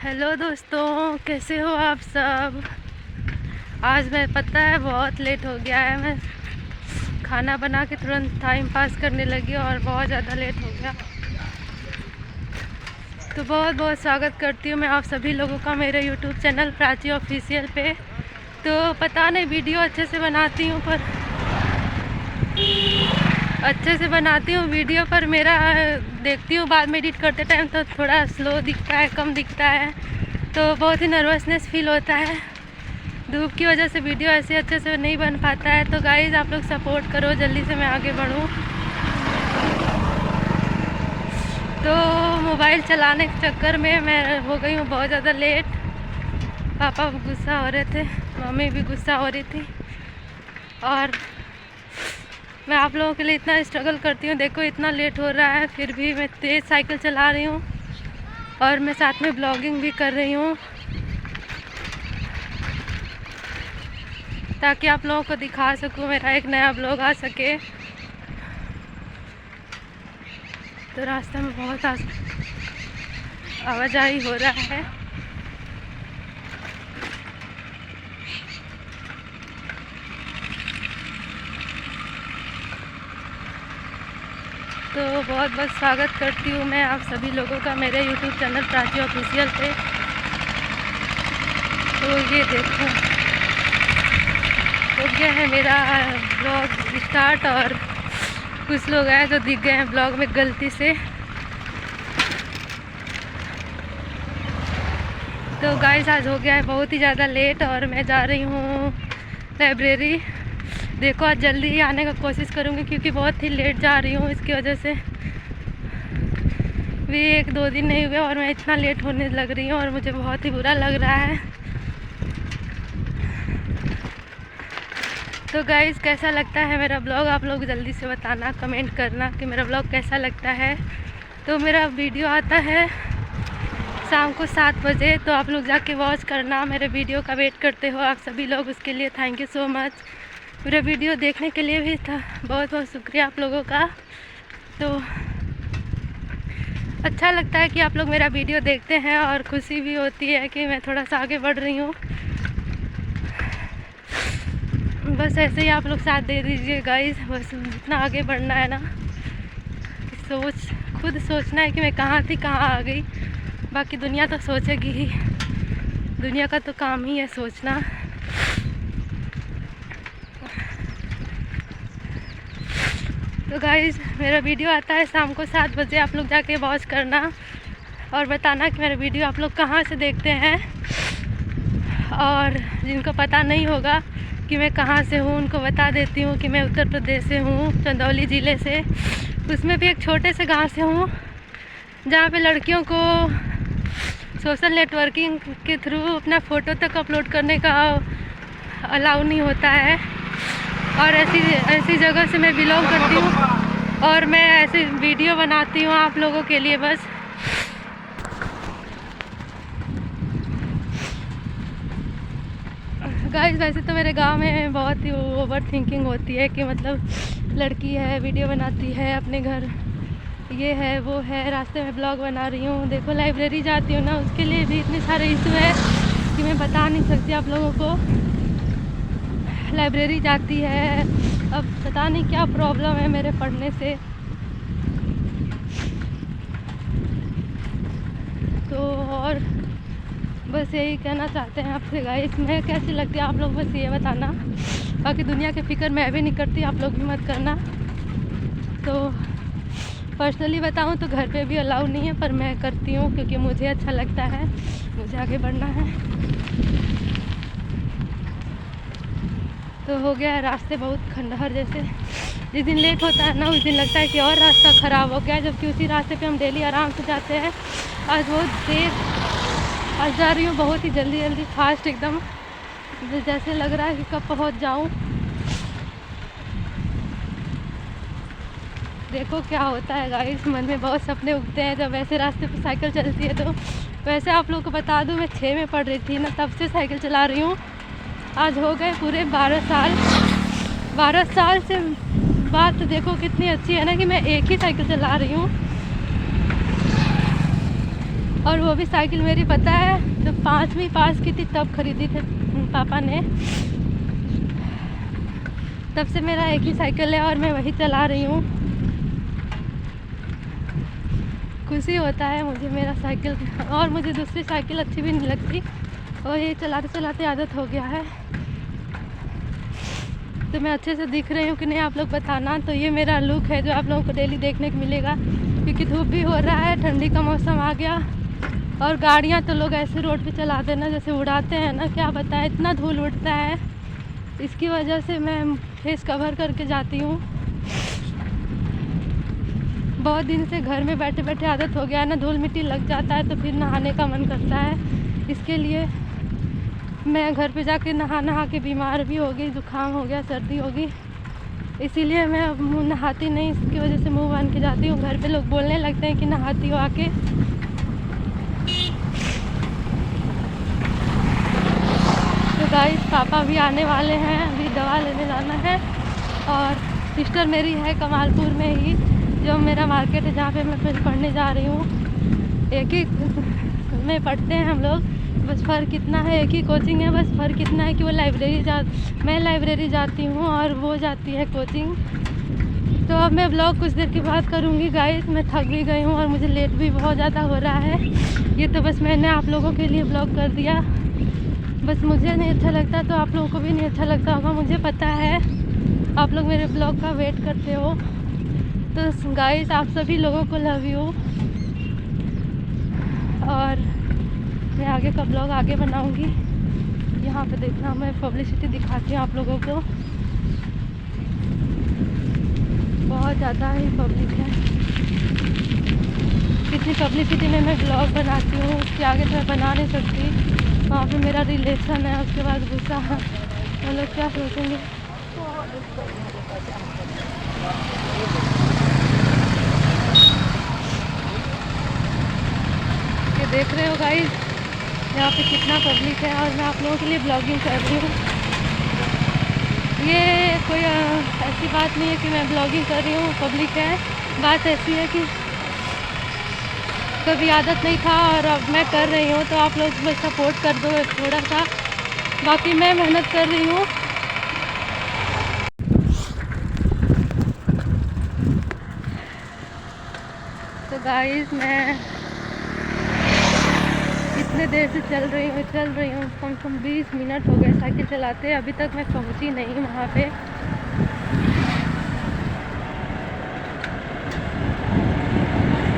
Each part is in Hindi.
हेलो दोस्तों, कैसे हो आप सब। आज मैं पता है बहुत लेट हो गया है। मैं खाना बना के तुरंत टाइम पास करने लगी और बहुत ज़्यादा लेट हो गया। तो बहुत बहुत स्वागत करती हूँ मैं आप सभी लोगों का मेरे यूट्यूब चैनल प्राची ऑफिशियल पे। तो पता नहीं वीडियो अच्छे से बनाती हूँ वीडियो पर मेरा देखती हूँ बाद में एडिट करते टाइम तो थोड़ा स्लो दिखता है, कम दिखता है, तो बहुत ही नर्वसनेस फील होता है। धूप की वजह से वीडियो ऐसे अच्छे से नहीं बन पाता है। तो गाइज़ आप लोग सपोर्ट करो, जल्दी से मैं आगे बढ़ूँ। तो मोबाइल चलाने के चक्कर में मैं हो गई हूँ बहुत ज़्यादा लेट। पापा गुस्सा हो रहे थे, मम्मी भी गुस्सा हो रही थी, और मैं आप लोगों के लिए इतना स्ट्रगल करती हूँ। देखो इतना लेट हो रहा है फिर भी मैं तेज़ साइकिल चला रही हूँ और मैं साथ में ब्लॉगिंग भी कर रही हूँ ताकि आप लोगों को दिखा सकूँ, मेरा एक नया ब्लॉग आ सके। तो रास्ते में बहुत आवाजाही हो रहा है। तो बहुत बहुत स्वागत करती हूँ मैं आप सभी लोगों का मेरे यूट्यूब चैनल प्राची ऑफिशियल पे। तो ये देखो हो गया है मेरा ब्लॉग स्टार्ट, और कुछ लोग हैं जो दिख गए हैं ब्लॉग में गलती से। तो गाइस आज हो गया है बहुत ही ज़्यादा लेट और मैं जा रही हूँ लाइब्रेरी। देखो आज जल्दी ही आने का कोशिश करूँगी क्योंकि बहुत ही लेट जा रही हूँ। इसकी वजह से भी 1-2 दिन नहीं हुए और मैं इतना लेट होने लग रही हूँ और मुझे बहुत ही बुरा लग रहा है। तो गाइस कैसा लगता है मेरा ब्लॉग, आप लोग जल्दी से बताना, कमेंट करना कि मेरा ब्लॉग कैसा लगता है। तो मेरा वीडियो आता है शाम को 7 बजे, तो आप लोग जाके वॉच करना। मेरे वीडियो का वेट करते हो आप सभी लोग, उसके लिए थैंक यू सो मच। मेरा वीडियो देखने के लिए भी था बहुत बहुत शुक्रिया आप लोगों का। तो अच्छा लगता है कि आप लोग मेरा वीडियो देखते हैं और खुशी भी होती है कि मैं थोड़ा सा आगे बढ़ रही हूँ। बस ऐसे ही आप लोग साथ दे दीजिए गाइस। बस जितना आगे बढ़ना है ना, खुद सोचना है कि मैं कहाँ थी कहाँ आ गई। बाकी दुनिया तो सोचेगी ही, दुनिया का तो काम ही है सोचना। तो गाइस मेरा वीडियो आता है शाम को 7 बजे, आप लोग जाके वॉच करना और बताना कि मेरा वीडियो आप लोग कहाँ से देखते हैं। और जिनको पता नहीं होगा कि मैं कहाँ से हूँ उनको बता देती हूँ कि मैं उत्तर प्रदेश से हूँ, चंदौली ज़िले से। उसमें भी एक छोटे से गांव से हूँ जहाँ पे लड़कियों को सोशल नेटवर्किंग के थ्रू अपना फ़ोटो तक अपलोड करने का अलाउ नहीं होता है। और ऐसी जगह से मैं बिलोंग करती हूँ और मैं ऐसे वीडियो बनाती हूँ आप लोगों के लिए। बस गाइस वैसे तो मेरे गांव में बहुत ही ओवर थिंकिंग होती है कि मतलब लड़की है वीडियो बनाती है अपने घर, ये है वो है, रास्ते में ब्लॉग बना रही हूँ। देखो लाइब्रेरी जाती हूँ ना, उसके लिए भी इतने सारे इशू है कि मैं बता नहीं सकती आप लोगों को। लाइब्रेरी जाती है, अब पता नहीं क्या प्रॉब्लम है मेरे पढ़ने से। तो और बस यही कहना चाहते हैं आपसे गाइस। मैं कैसी लगती है आप लोग बस ये बताना। बाकी दुनिया की फ़िक्र मैं भी नहीं करती, आप लोग भी मत करना। तो पर्सनली बताऊं तो घर पे भी अलाउ नहीं है, पर मैं करती हूँ क्योंकि मुझे अच्छा लगता है, मुझे आगे बढ़ना है। तो हो गया है रास्ते बहुत खंडहर जैसे। जिस दिन लेट होता है ना उस दिन लगता है कि और रास्ता ख़राब हो गया, जबकि उसी रास्ते पे हम डेली आराम से जाते हैं। आज बहुत तेज़ आज जा रही हूँ, बहुत ही जल्दी फास्ट एकदम, जैसे लग रहा है कि कब पहुँच जाऊँ। देखो क्या होता है गाइस, मन में बहुत सपने उगते हैं जब ऐसे रास्ते पे साइकिल चलती है। तो वैसे आप लोग को बता दूं मैं 6 में पढ़ रही थी ना, तब से साइकिल चला रही हूँ। आज हो गए पूरे 12 साल। 12 साल से बात तो देखो कितनी अच्छी है ना कि मैं एक ही साइकिल चला रही हूँ और वो भी साइकिल मेरी पता है जब 5वीं पास की थी तब खरीदी थी पापा ने। तब से मेरा एक ही साइकिल है और मैं वही चला रही हूँ। खुशी होता है मुझे मेरा साइकिल, और मुझे दूसरी साइकिल अच्छी भी नहीं लगती और ये चलाते चलाते आदत हो गया है। तो मैं अच्छे से दिख रही हूँ कि नहीं आप लोग बताना। तो ये मेरा लुक है जो आप लोगों को डेली देखने को मिलेगा, क्योंकि धूप भी हो रहा है, ठंडी का मौसम आ गया और गाड़ियाँ तो लोग ऐसे रोड पे चलाते हैं ना जैसे उड़ाते हैं ना, क्या बताएं, इतना धूल उड़ता है। इसकी वजह से मैं फेस कवर करके जाती हूँ। बहुत दिन से घर में बैठे बैठे आदत हो गया है ना, धूल मिट्टी लग जाता है तो फिर नहाने का मन करता है। इसके लिए मैं घर पे जाके नहा के बीमार भी हो गई, जुकाम हो गया, सर्दी हो गई, इसीलिए मैं अब नहाती नहीं। इसकी वजह से मुंह बांध के जाती हूँ। घर पे लोग बोलने लगते हैं कि नहाती हो आके। तो गाइस पापा भी आने वाले हैं, अभी दवा लेने जाना है। और सिस्टर मेरी है कमालपुर में ही, जो मेरा मार्केट है जहाँ पे मैं फिर पढ़ने जा रही हूँ। एक ही में पढ़ते हैं हम लोग, बस फ़र्क इतना है, एक ही कोचिंग है, बस फ़र्क इतना है कि वो मैं लाइब्रेरी जाती हूँ और वो जाती है कोचिंग। तो अब मैं ब्लॉग कुछ देर की बात करूँगी गाइस। मैं थक भी गई हूँ और मुझे लेट भी बहुत ज़्यादा हो रहा है। ये तो बस मैंने आप लोगों के लिए ब्लॉग कर दिया। बस मुझे नहीं अच्छा लगता तो आप लोगों को भी नहीं अच्छा लगता होगा, मुझे पता है। आप लोग मेरे ब्लॉग का वेट करते हो। तो गाइस आप सभी लोगों को लव यू। और मैं आगे का ब्लॉग आगे बनाऊंगी। यहाँ पे देखना, मैं पब्लिसिटी दिखाती हूँ आप लोगों को। बहुत ज़्यादा ही पब्लिक है। इतनी पब्लिसिटी में मैं ब्लॉग बनाती हूँ, उसके आगे तो मैं बना नहीं सकती। वहाँ पे मेरा रिलेशन है, उसके बाद गुस्सा है, वो लोग क्या सोचेंगे। ये देख रहे हो गाइस, यहाँ पे कितना पब्लिक है और मैं आप लोगों के लिए ब्लॉगिंग कर रही हूँ। ये कोई ऐसी बात नहीं है कि मैं ब्लॉगिंग कर रही हूँ, पब्लिक है। बात ऐसी है कि कभी आदत नहीं था और अब मैं कर रही हूँ, तो आप लोग बस सपोर्ट कर दो थोड़ा सा। बाकी मैं मेहनत कर रही हूँ। तो गाइस मैं इतने देर से चल रही हूँ कम से कम 20 मिनट हो गए साइकिल चलाते, अभी तक मैं पहुँची नहीं वहाँ पे।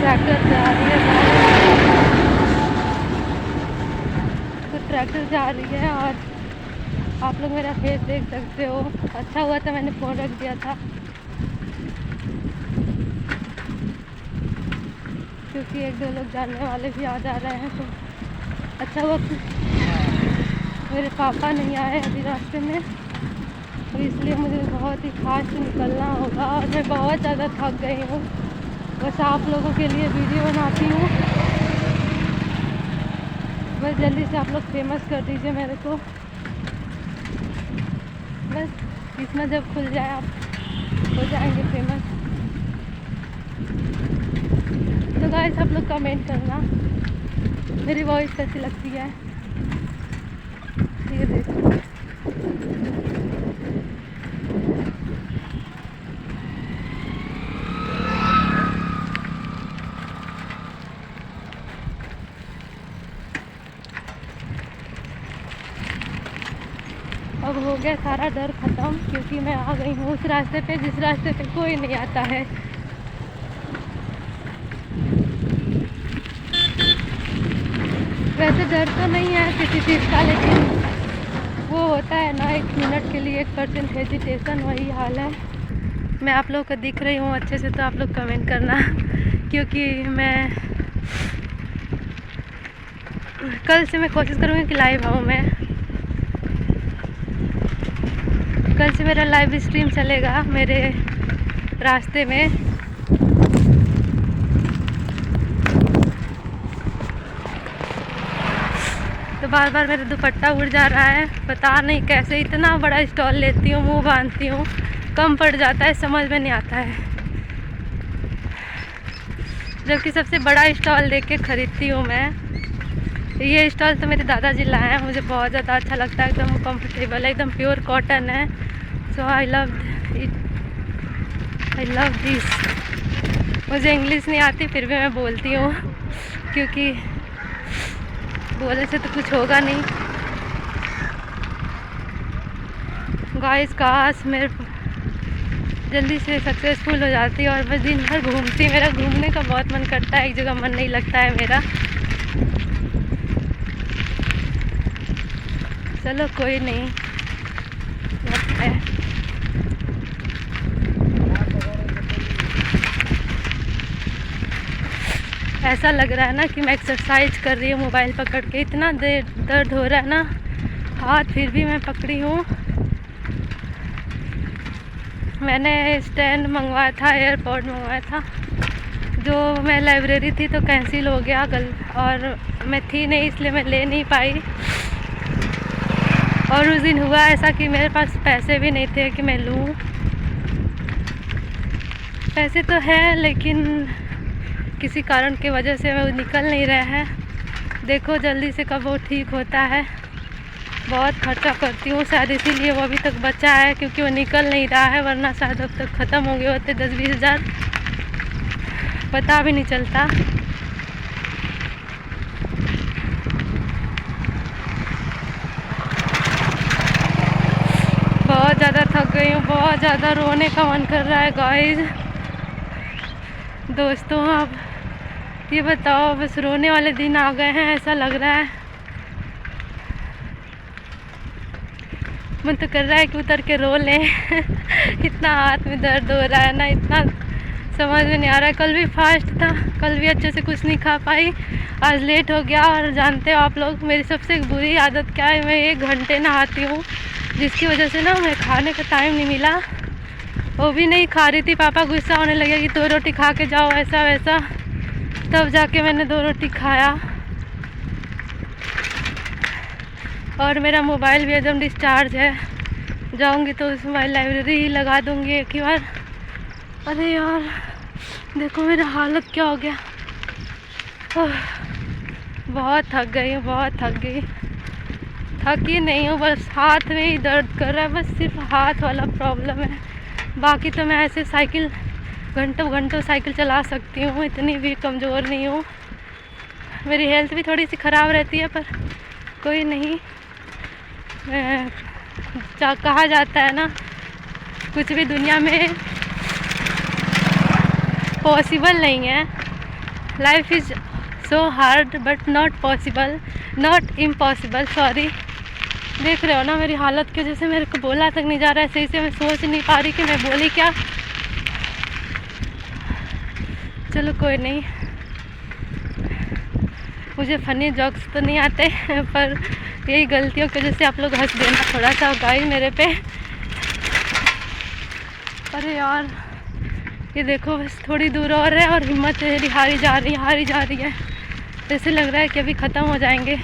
ट्रैक्टर जा रही है, तो ट्रैक्टर जा रही है और आप लोग मेरा फेस देख सकते हो। अच्छा हुआ था मैंने फ़ोन रख दिया था, क्योंकि एक दो लोग जानने वाले भी आ जा रहे हैं। तो अच्छा हुआ मेरे पापा नहीं आए अभी रास्ते में, तो इसलिए मुझे बहुत ही फास्ट निकलना होगा और मैं बहुत ज़्यादा थक गई हूँ। बस आप लोगों के लिए वीडियो बनाती हूँ, बस जल्दी से आप लोग फेमस कर दीजिए मेरे को। बस किस्मत जब खुल जाए आप हो जाएंगे फेमस। तो गाइस आप लोग कमेंट करना मेरी वॉइस कैसी लगती है। ये देखो अब हो गया सारा डर ख़त्म, क्योंकि मैं आ गई हूँ उस रास्ते पे जिस रास्ते पे कोई नहीं आता है। वैसे डर तो नहीं है किसी चीज़ का, लेकिन वो होता है ना 1 मिनट के लिए 1% हेजिटेशन, वही हाल है। मैं आप लोगों को दिख रही हूँ अच्छे से, तो आप लोग कमेंट करना, क्योंकि मैं कल से मैं कोशिश करूँगी कि लाइव आऊँ। मैं कल से मेरा लाइव स्ट्रीम चलेगा मेरे रास्ते में। तो बार बार मेरा दुपट्टा उड़ जा रहा है, पता नहीं कैसे इतना बड़ा स्टॉल लेती हूँ, मुंह बांधती हूँ, कम पड़ जाता है, समझ में नहीं आता है। जबकि सबसे बड़ा स्टॉल देख के ख़रीदती हूँ मैं। ये स्टॉल तो मेरे दादाजी लाए हैं, मुझे बहुत ज़्यादा अच्छा लगता है, एकदम कंफर्टेबल है, एकदम प्योर कॉटन है। So I love it, I love this. मुझे इंग्लिश नहीं आती फिर भी मैं बोलती हूँ, क्योंकि बोलने से तो कुछ होगा नहीं। गाइस काश मेरे जल्दी से सक्सेसफुल हो जाती और बस दिन भर घूमती। मेरा घूमने का बहुत मन करता है, एक जगह मन नहीं लगता है मेरा। चलो कोई नहीं, है। ऐसा लग रहा है ना कि मैं एक्सरसाइज कर रही हूँ मोबाइल पकड़ के। इतना देर दर्द हो रहा है ना हाथ, फिर भी मैं पकड़ी हूँ। मैंने स्टैंड मंगवाया था, एयरपोर्ट मंगवाया था, जो मैं लाइब्रेरी थी तो कैंसिल हो गया कल, और मैं थी नहीं इसलिए मैं ले नहीं पाई। और उस दिन हुआ ऐसा कि मेरे पास पैसे भी नहीं थे कि मैं लूँ। पैसे तो है लेकिन किसी कारण की वजह से वो निकल नहीं रहा है। देखो जल्दी से कब वो ठीक होता है। बहुत खर्चा करती हूँ, शायद इसीलिए वो अभी तक बचा है, क्योंकि वो निकल नहीं रहा है, वरना शायद अब तक ख़त्म हो गए होते 10-20 हज़ार, पता भी नहीं चलता। बहुत ज़्यादा थक गई हूँ, बहुत ज़्यादा रोने का मन कर रहा है गाइस। दोस्तों अब ये बताओ, बस रोने वाले दिन आ गए हैं ऐसा लग रहा है। मन तो कर रहा है कि उतर के रो लें इतना हाथ में दर्द हो रहा है ना, इतना समझ में नहीं आ रहा है। कल भी फास्ट था, कल भी अच्छे से कुछ नहीं खा पाई, आज लेट हो गया। और जानते हो आप लोग मेरी सबसे बुरी आदत क्या है, मैं 1 घंटे नहाती हूँ, जिसकी वजह से ना मैं खाने का टाइम नहीं मिला। वो भी नहीं खा रही थी, पापा गुस्सा होने लगे कि 2 रोटी खा के जाओ ऐसा वैसा, तब जाके मैंने 2 रोटी खाया। और मेरा मोबाइल भी एकदम डिस्चार्ज है, जाऊंगी तो उस मोबाइल लाइब्रेरी ही लगा दूंगी एक ही बार। अरे यार देखो मेरा हालत क्या हो गया। बहुत थक गई हूँ, बहुत थक गई। थकी नहीं हूँ, बस हाथ में ही दर्द कर रहा है, बस सिर्फ हाथ वाला प्रॉब्लम है। बाकी तो मैं ऐसे साइकिल घंटों घंटों साइकिल चला सकती हूँ, इतनी भी कमज़ोर नहीं हूँ। मेरी हेल्थ भी थोड़ी सी ख़राब रहती है, पर कोई नहीं। कहा जाता है ना, कुछ भी दुनिया में पॉसिबल नहीं है। Life is so hard but not possible, not impossible, sorry. देख रहे हो ना मेरी हालत की वजह से मेरे को बोला तक नहीं जा रहा है सही से, मैं सोच नहीं पा रही कि मैं बोली क्या। चलो कोई नहीं, मुझे फ़नी जॉक्स तो नहीं आते पर यही गलतियों की वजह से आप लोग हंस देना थोड़ा सा गाइस मेरे पे। अरे यार ये देखो बस थोड़ी दूर और है और हिम्मत मेरी हारी जा रही है। ऐसे लग रहा है कि अभी ख़त्म हो जाएंगे,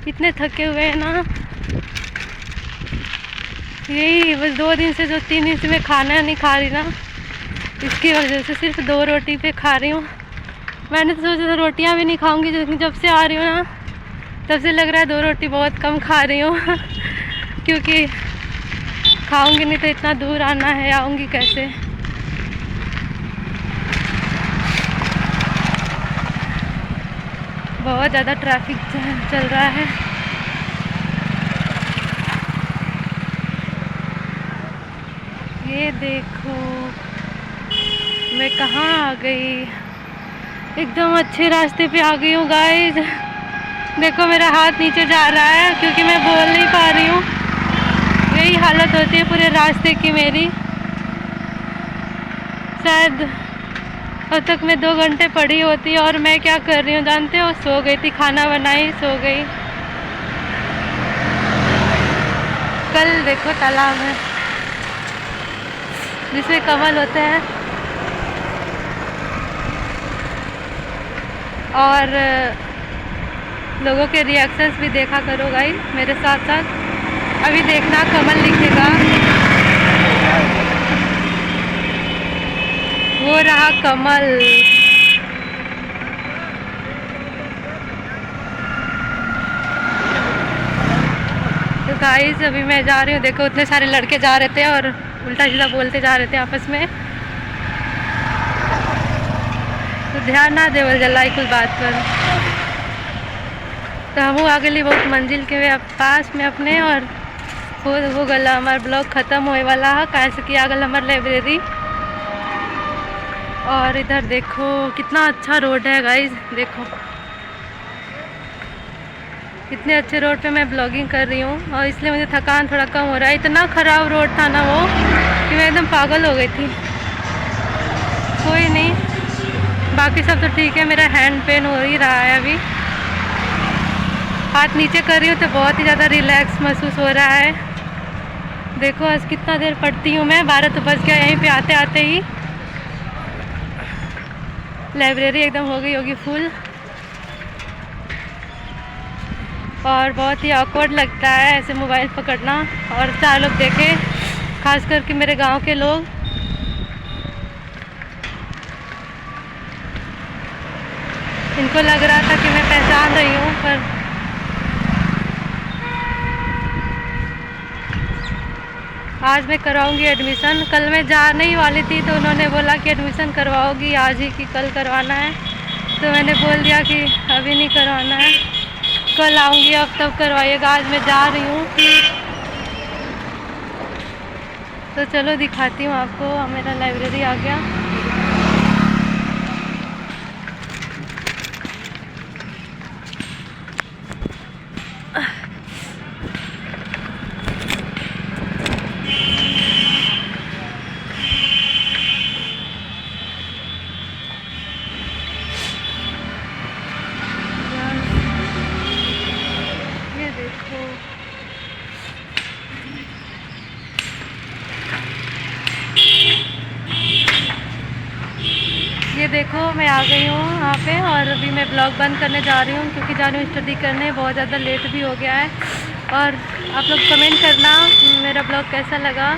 इतने थके हुए हैं ना। यही बस 2 दिन से, जो 3 दिन से मैं खाना नहीं खा रही ना, इसकी वजह से सिर्फ 2 रोटी पे खा रही हूँ। मैंने तो सोचा था रोटियाँ भी नहीं खाऊंगी, लेकिन जब से आ रही हूँ ना तब से लग रहा है 2 रोटी बहुत कम खा रही हूँ क्योंकि खाऊंगी नहीं तो इतना दूर आना है, आऊँगी कैसे। बहुत ज़्यादा ट्रैफिक चल रहा है। ये देखो मैं कहाँ आ गई, एकदम अच्छे रास्ते पे आ गई हूँ गाइस। देखो मेरा हाथ नीचे जा रहा है क्योंकि मैं बोल नहीं पा रही हूँ। यही हालत होती है पूरे रास्ते की मेरी। शायद अब तक मैं 2 घंटे पड़ी होती, और मैं क्या कर रही हूँ जानते हो, सो गई थी, खाना बनाई सो गई। कल देखो तालाब है जिसमें कमल होते हैं, और लोगों के रिएक्शंस भी देखा करो गाइस मेरे साथ साथ। अभी देखना कमल लिखेगा, वो रहा कमल। गाइस अभी मैं जा रही हूँ, देखो उतने सारे लड़के जा रहे थे और उल्टा सीधा बोलते जा रहे थे आपस में, तो ध्यान ना देवल जलाई कुछ बात पर। तो हम आ गए बहुत मंजिल के पास में अपने, और वो गला हमारा ब्लॉग ख़त्म होए वाला है, कहाँ से कि आ गल हमारी लाइब्रेरी। और इधर देखो कितना अच्छा रोड है गाइस, देखो इतने अच्छे रोड पे मैं ब्लॉगिंग कर रही हूँ, और इसलिए मुझे थकान थोड़ा कम हो रहा है। इतना ख़राब रोड था ना वो कि मैं एकदम पागल हो गई थी। कोई नहीं, बाकी सब तो ठीक है। मेरा हैंड पेन हो ही रहा है, अभी हाथ नीचे कर रही हूँ तो बहुत ही ज़्यादा रिलैक्स महसूस हो रहा है। देखो आज कितना देर पढ़ती हूँ मैं, 12 तो बज गया यहीं पे आते आते ही। लाइब्रेरी एकदम हो गई होगी फुल, और बहुत ही ऑकवर्ड लगता है ऐसे मोबाइल पकड़ना, और 4 लोग देखे, खास करके मेरे गांव के लोग। इनको लग रहा था कि मैं पहचान रही हूँ, पर आज मैं करवाऊँगी एडमिशन। कल मैं जाने ही वाली थी तो उन्होंने बोला कि एडमिशन करवाओगी आज ही कि कल करवाना है, तो मैंने बोल दिया कि अभी नहीं करवाना है, कल आऊँगी, अब तब करवाइएगा। आज मैं जा रही हूँ, तो चलो दिखाती हूँ आपको। मेरा लाइब्रेरी आ गया। ये देखो, ये देखो मैं आ गई हूँ यहाँ पे, और अभी मैं ब्लॉग बंद करने जा रही हूँ क्योंकि जा रही हूँ स्टडी करने, बहुत ज़्यादा लेट भी हो गया है। और आप लोग कमेंट करना मेरा ब्लॉग कैसा लगा।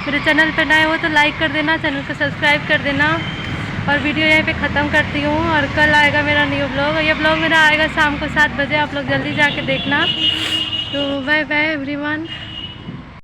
मेरे चैनल पर नए हो तो लाइक कर देना, चैनल को सब्सक्राइब कर देना, और वीडियो यहीं पे ख़त्म करती हूँ। और कल आएगा मेरा न्यू ब्लॉग, ये ब्लॉग मेरा आएगा शाम को 7 बजे, आप लोग जल्दी जाके देखना। तो बाय बाय एवरीवन।